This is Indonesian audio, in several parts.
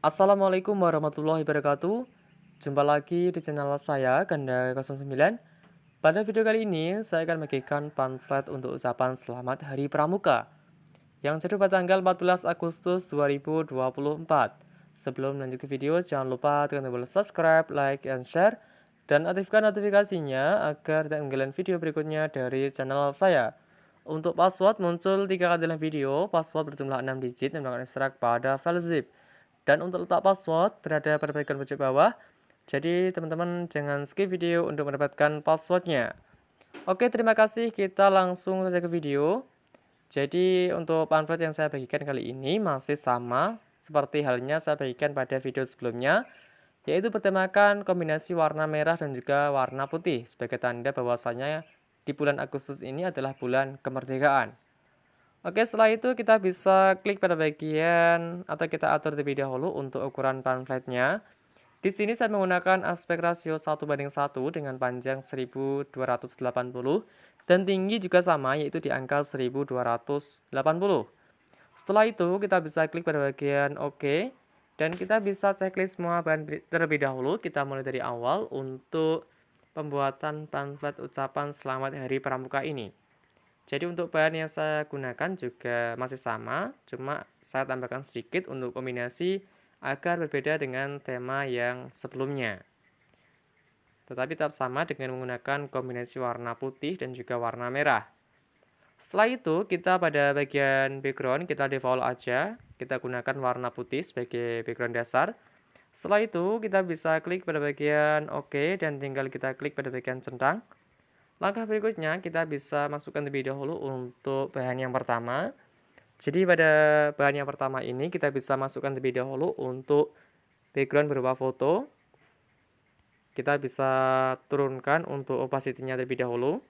Assalamualaikum warahmatullahi wabarakatuh. Jumpa lagi di channel saya Ganda09. Pada video kali ini saya akan membagikan pamflet untuk ucapan selamat Hari Pramuka yang jatuh pada tanggal 14 Agustus 2024. Sebelum lanjut ke video, jangan lupa tekan tombol subscribe, like, and share, dan aktifkan notifikasinya agar tidak ketinggalan video berikutnya dari channel saya. Untuk password muncul 3 kali dalam video, password berjumlah 6 digit yang menggunakan ekstrak pada file zip. Dan untuk letak password berada pada bagian pojok bawah. Jadi teman-teman jangan skip video untuk mendapatkan passwordnya. Oke, terima kasih. Kita langsung saja ke video. Jadi untuk pamflet yang saya bagikan kali ini masih sama seperti halnya saya bagikan pada video sebelumnya, yaitu bertemakan kombinasi warna merah dan juga warna putih sebagai tanda bahwasanya di bulan Agustus ini adalah bulan kemerdekaan. Oke, setelah itu kita bisa klik pada bagian atau kita atur terlebih dahulu untuk ukuran pamfletnya. Di sini saya menggunakan aspek rasio 1:1 dengan panjang 1280 dan tinggi juga sama yaitu di angka 1280. Setelah itu kita bisa klik pada bagian OK dan kita bisa checklist semua bahan terlebih dahulu. Kita mulai dari awal untuk pembuatan pamflet ucapan selamat Hari Pramuka ini. Jadi untuk bahan yang saya gunakan juga masih sama, cuma saya tambahkan sedikit untuk kombinasi agar berbeda dengan tema yang sebelumnya. Tetapi tetap sama dengan menggunakan kombinasi warna putih dan juga warna merah. Setelah itu kita pada bagian background kita default aja, kita gunakan warna putih sebagai background dasar. Setelah itu kita bisa klik pada bagian OK dan tinggal kita klik pada bagian centang. Langkah berikutnya kita bisa masukkan terlebih dahulu untuk bahan yang pertama. Jadi pada bahan yang pertama ini kita bisa masukkan terlebih dahulu untuk background berupa foto. Kita bisa turunkan untuk opacity-nya terlebih dahulu.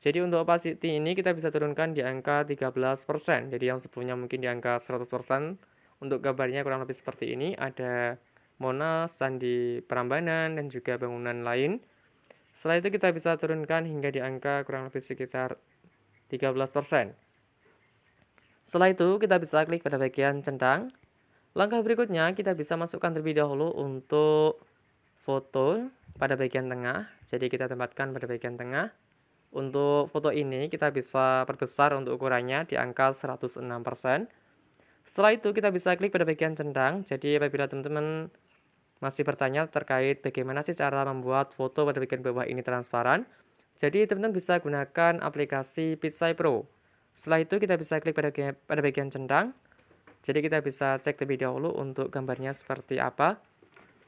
Jadi untuk opacity ini kita bisa turunkan di angka 13%. Jadi yang sebelumnya mungkin di angka 100%. Untuk gambarnya kurang lebih seperti ini. Ada Monas, Candi Prambanan, dan juga bangunan lain. Setelah itu kita bisa turunkan hingga di angka kurang lebih sekitar 13%. Setelah itu kita bisa klik pada bagian centang. Langkah berikutnya kita bisa masukkan terlebih dahulu untuk foto pada bagian tengah. Jadi kita tempatkan pada bagian tengah. Untuk foto ini kita bisa perbesar untuk ukurannya di angka 106%. Setelah itu kita bisa klik pada bagian centang. Jadi apabila teman-teman masih bertanya terkait bagaimana sih cara membuat foto pada bagian bawah ini transparan. Jadi teman-teman bisa gunakan aplikasi Pixai Pro. Setelah itu kita bisa klik pada bagian centang. Jadi kita bisa cek terlebih dahulu untuk gambarnya seperti apa.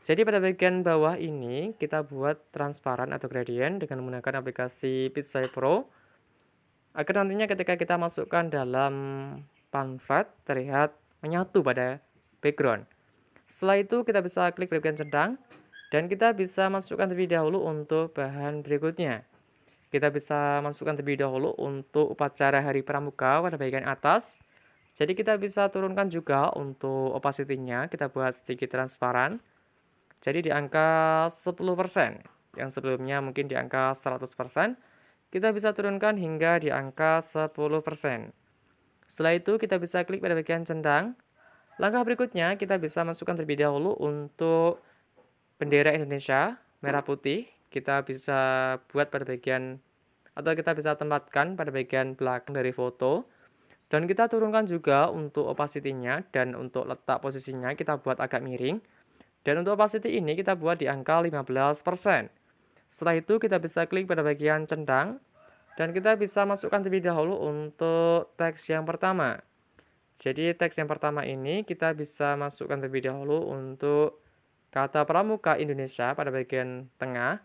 Jadi pada bagian bawah ini kita buat transparan atau gradient dengan menggunakan aplikasi Pixai Pro. Agar nantinya ketika kita masukkan dalam pamflet terlihat menyatu pada background. Setelah itu kita bisa klik bagian centang dan kita bisa masukkan terlebih dahulu untuk bahan berikutnya. Kita bisa masukkan terlebih dahulu untuk upacara Hari Pramuka pada bagian atas. Jadi kita bisa turunkan juga untuk opacity-nya, kita buat sedikit transparan. Jadi di angka 10%, yang sebelumnya mungkin di angka 100%, kita bisa turunkan hingga di angka 10%. Setelah itu kita bisa klik pada bagian centang. Langkah berikutnya kita bisa masukkan terlebih dahulu untuk bendera Indonesia merah putih. Kita bisa buat pada bagian atau kita bisa tempatkan pada bagian belakang dari foto. Dan kita turunkan juga untuk opacity-nya dan untuk letak posisinya kita buat agak miring. Dan untuk opacity ini kita buat di angka 15%. Setelah itu kita bisa klik pada bagian centang dan kita bisa masukkan terlebih dahulu untuk teks yang pertama. Jadi teks yang pertama ini kita bisa masukkan terlebih dahulu untuk kata Pramuka Indonesia pada bagian tengah.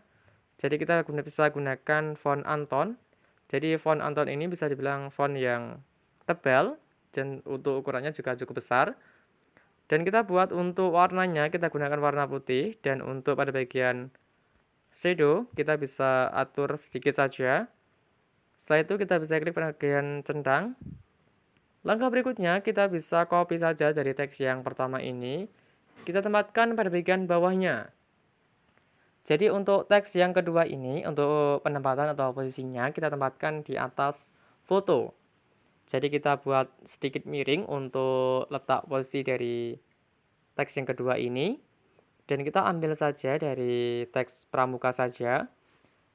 Jadi kita bisa gunakan font Anton. Jadi font Anton ini bisa dibilang font yang tebal dan untuk ukurannya juga cukup besar. Dan kita buat untuk warnanya kita gunakan warna putih dan untuk pada bagian shadow kita bisa atur sedikit saja. Setelah itu kita bisa klik pada bagian centang. Langkah berikutnya kita bisa copy saja dari teks yang pertama ini. Kita tempatkan pada bagian bawahnya. Jadi untuk teks yang kedua ini, untuk penempatan atau posisinya kita tempatkan di atas foto. Jadi kita buat sedikit miring untuk letak posisi dari teks yang kedua ini. Dan kita ambil saja dari teks pramuka saja.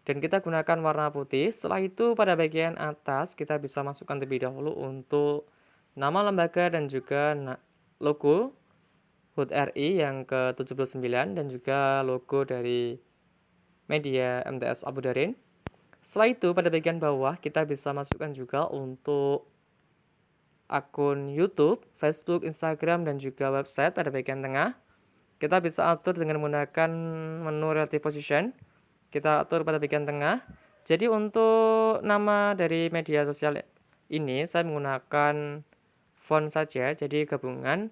Dan kita gunakan warna putih. Setelah itu pada bagian atas kita bisa masukkan terlebih dahulu untuk nama lembaga dan juga logo HUT RI yang ke-79 dan juga logo dari media MTS Abu Dharin. Setelah itu pada bagian bawah kita bisa masukkan juga untuk akun YouTube, Facebook, Instagram, dan juga website pada bagian tengah. Kita bisa atur dengan menggunakan menu relative position. Kita atur pada bagian tengah. Jadi untuk nama dari media sosial ini saya menggunakan font saja, jadi gabungan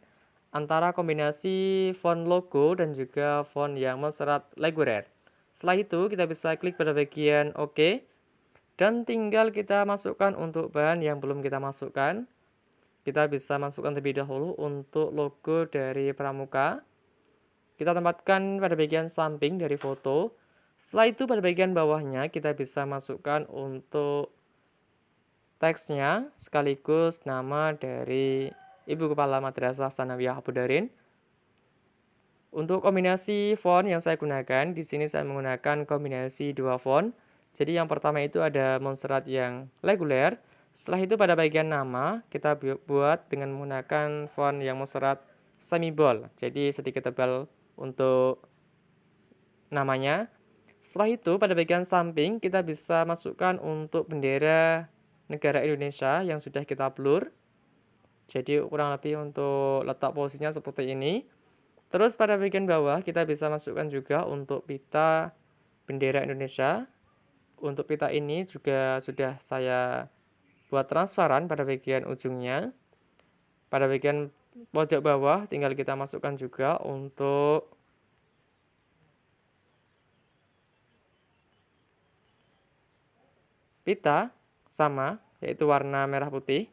antara kombinasi font logo dan juga font yang monserrat reguler. Setelah itu kita bisa klik pada bagian OK dan tinggal kita masukkan untuk bahan yang belum kita masukkan. Kita bisa masukkan terlebih dahulu untuk logo dari pramuka. Kita tempatkan pada bagian samping dari foto. Setelah itu pada bagian bawahnya kita bisa masukkan untuk teksnya sekaligus nama dari Ibu Kepala Madrasah Tsanawiyah Abu Dharin. Untuk kombinasi font yang saya gunakan, di sini saya menggunakan kombinasi dua font. Jadi yang pertama itu ada monserrat yang reguler. Setelah itu pada bagian nama kita buat dengan menggunakan font yang monserrat semi bold. Jadi sedikit tebal untuk namanya. Setelah itu pada bagian samping kita bisa masukkan untuk bendera negara Indonesia yang sudah kita blur. Jadi kurang lebih untuk letak posisinya seperti ini. Terus pada bagian bawah kita bisa masukkan juga untuk pita bendera Indonesia. Untuk pita ini juga sudah saya buat transparan pada bagian ujungnya. Pada bagian pojok bawah tinggal kita masukkan juga untuk pita sama, yaitu warna merah putih.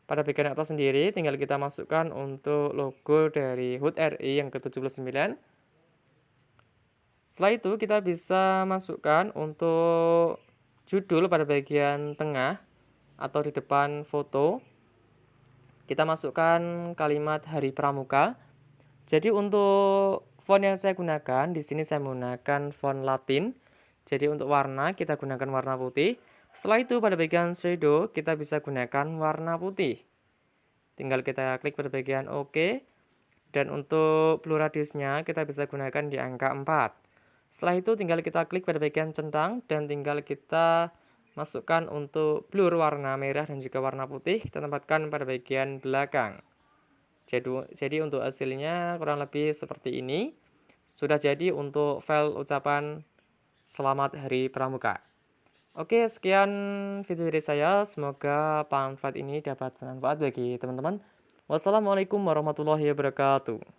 Pada bagian atas sendiri tinggal kita masukkan untuk logo dari HUT RI yang ke-79. Setelah itu kita bisa masukkan untuk judul pada bagian tengah atau di depan foto. Kita masukkan kalimat Hari Pramuka. Jadi untuk font yang saya gunakan di sini saya menggunakan font Latin. Jadi untuk warna kita gunakan warna putih. Setelah itu pada bagian shadow kita bisa gunakan warna putih. Tinggal kita klik pada bagian OK. Dan untuk blur radiusnya kita bisa gunakan di angka 4. Setelah itu tinggal kita klik pada bagian centang dan tinggal kita masukkan untuk blur warna merah dan juga warna putih. Kita tempatkan pada bagian belakang. Jadi untuk hasilnya kurang lebih seperti ini. Sudah jadi untuk file ucapan Selamat Hari Pramuka. Oke, sekian video dari saya. Semoga pamflet ini dapat bermanfaat bagi teman-teman. Wassalamualaikum warahmatullahi wabarakatuh.